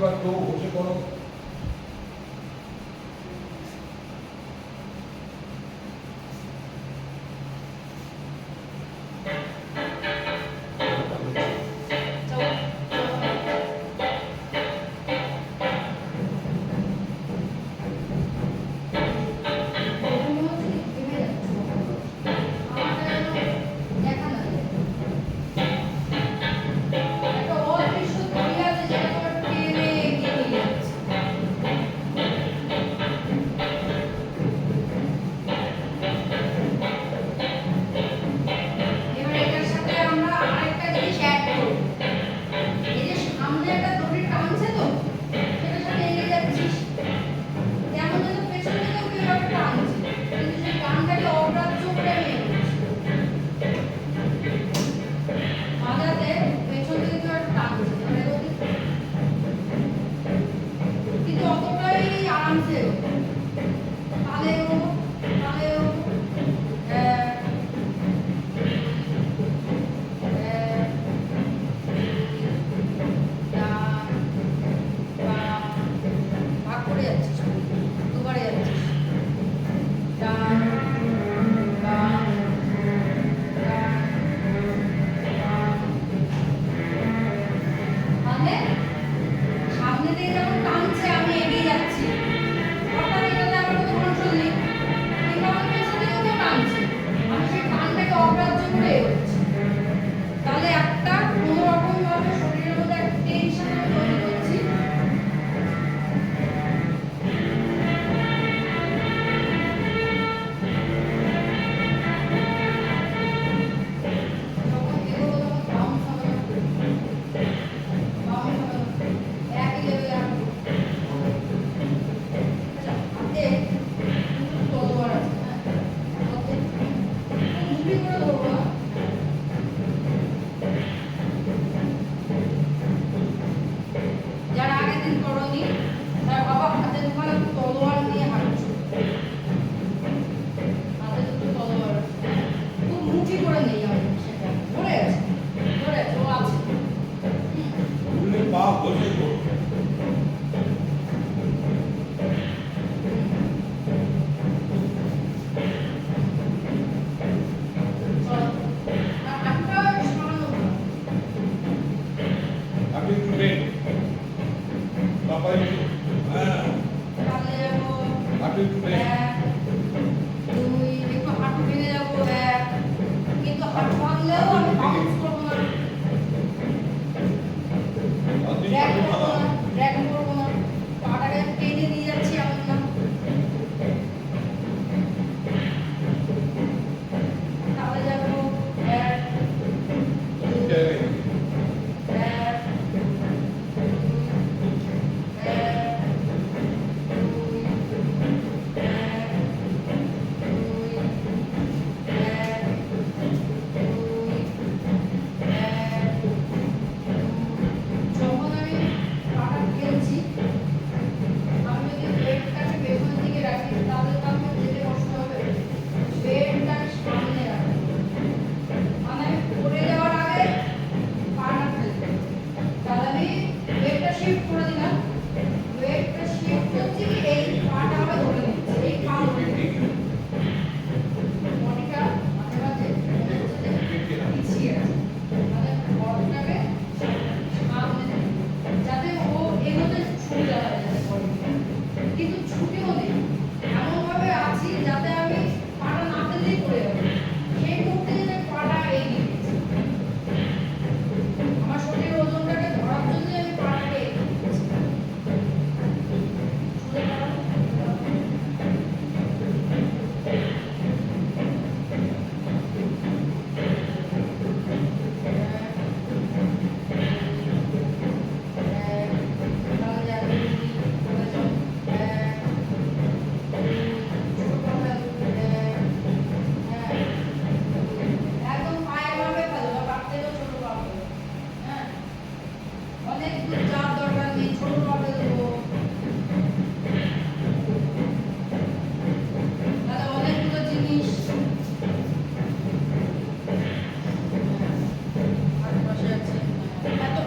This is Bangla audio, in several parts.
বা কেউ বসে কোনো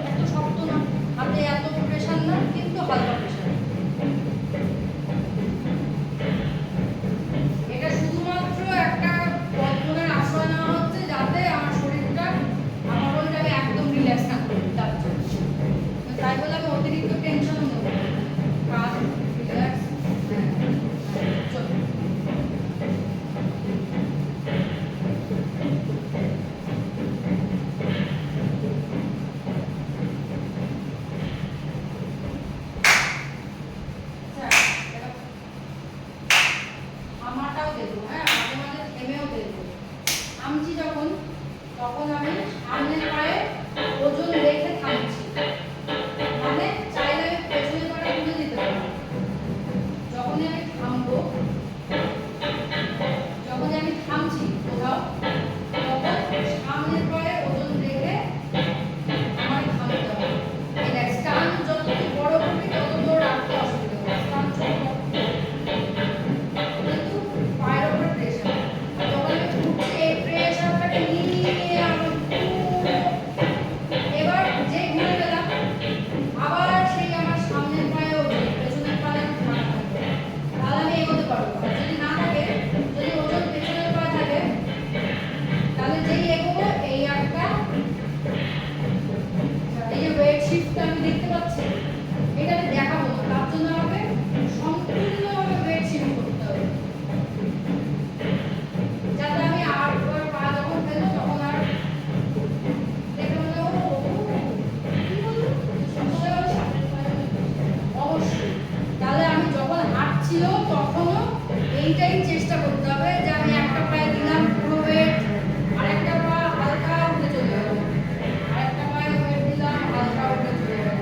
এত শক্ত না, হাতে এত প্রেশার না, বলে আমি অতিরিক্ত টেনশন নেব কাজ রিল্যাক্স চলো আমাটাও দেবো হ্যাঁ মাঝে মাঝে থেমেও দেবো থামছি যখন তখন আমি সামনের পায়ে ওজন রেখে থামছি মানে চাইলে আমি পেছনের পাটা তুলে দিতে পারি যখনই আমি থামবো যখনই আমি থামছি কোথাও তখন সামনের পায়ে ওজন রেখে আমার থামতে হবে এই দেখ স্টান যত বড় করবি তত তোর রাখতে অসুবিধা হবে স্টান ছোট কিন্তু পায়ের উপর প্রেশার যখন আমি উঠছি এই প্রেশারটাকে নিয়ে আমি এবার যে ঘুরে গেলাম আবার সেই আমার সামনের পায়ে ওজন পেছনের পায়ে থাকা থাকবে তাহলে আমি এগোতে পারবো আর যদি না থাকে যদি ওজন পেছনের পায়ে থাকে তাহলে যেই এগোবো এই একটা এই যে ওয়েট শিফটটা আমি দেখতে পাচ্ছি এটা আমি দেখাবো না তার জন্য আমাকে সম্পূর্ণভাবে ওয়েট শিফট করতে হবে যাতে আমি আর পা যখন ফেলবো তখন আর দেখে মনে হবে কি বললো সবসময় বলে সামনের পায়ে অবশ্যই তাহলে আমি যখন হাঁটছিল তখনও এইটাই চেষ্টা করতে হবে যে আমি একটা পায়ে দিলাম পুরো ওয়েট আর একটা পা হালকা উঠে চলে গেল আর একটা পায়ে ওয়েট দিলাম হালকা উঠে চলে গেল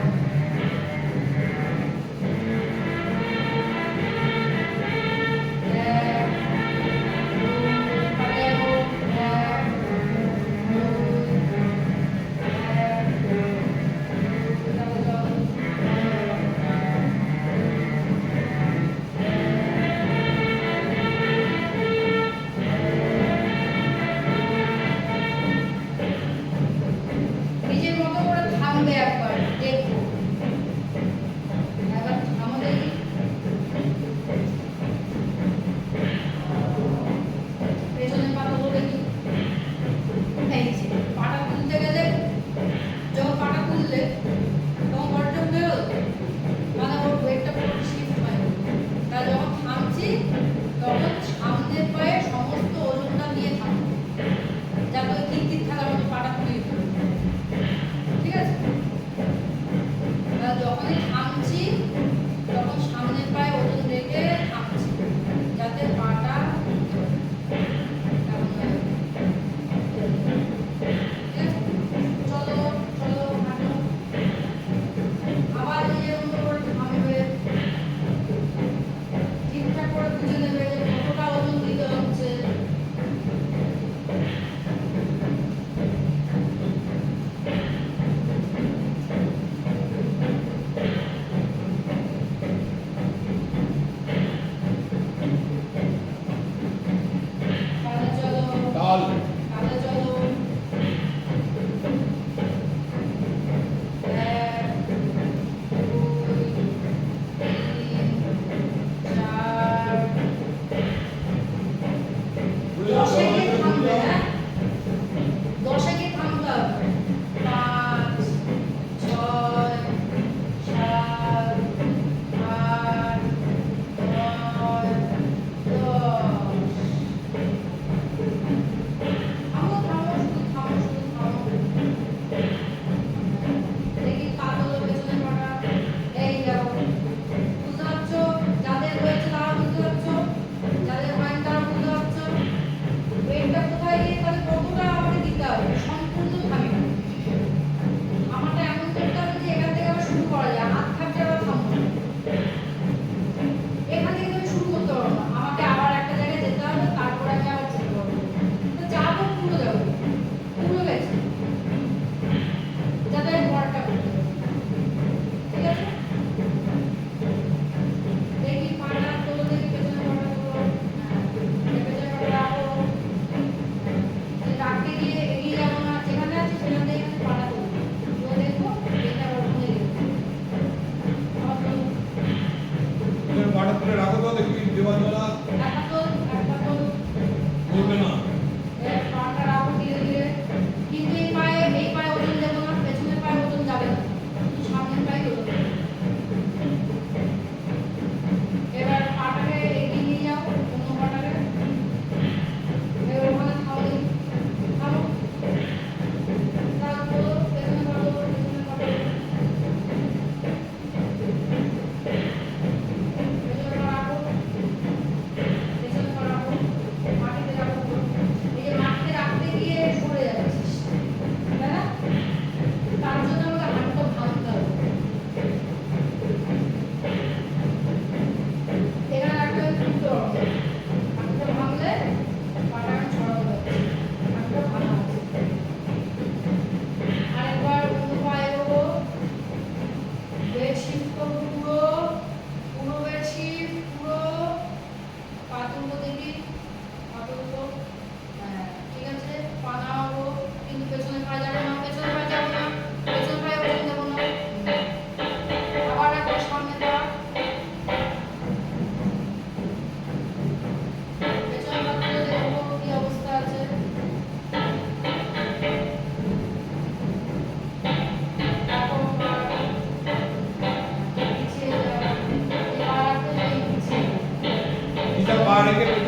অনেকে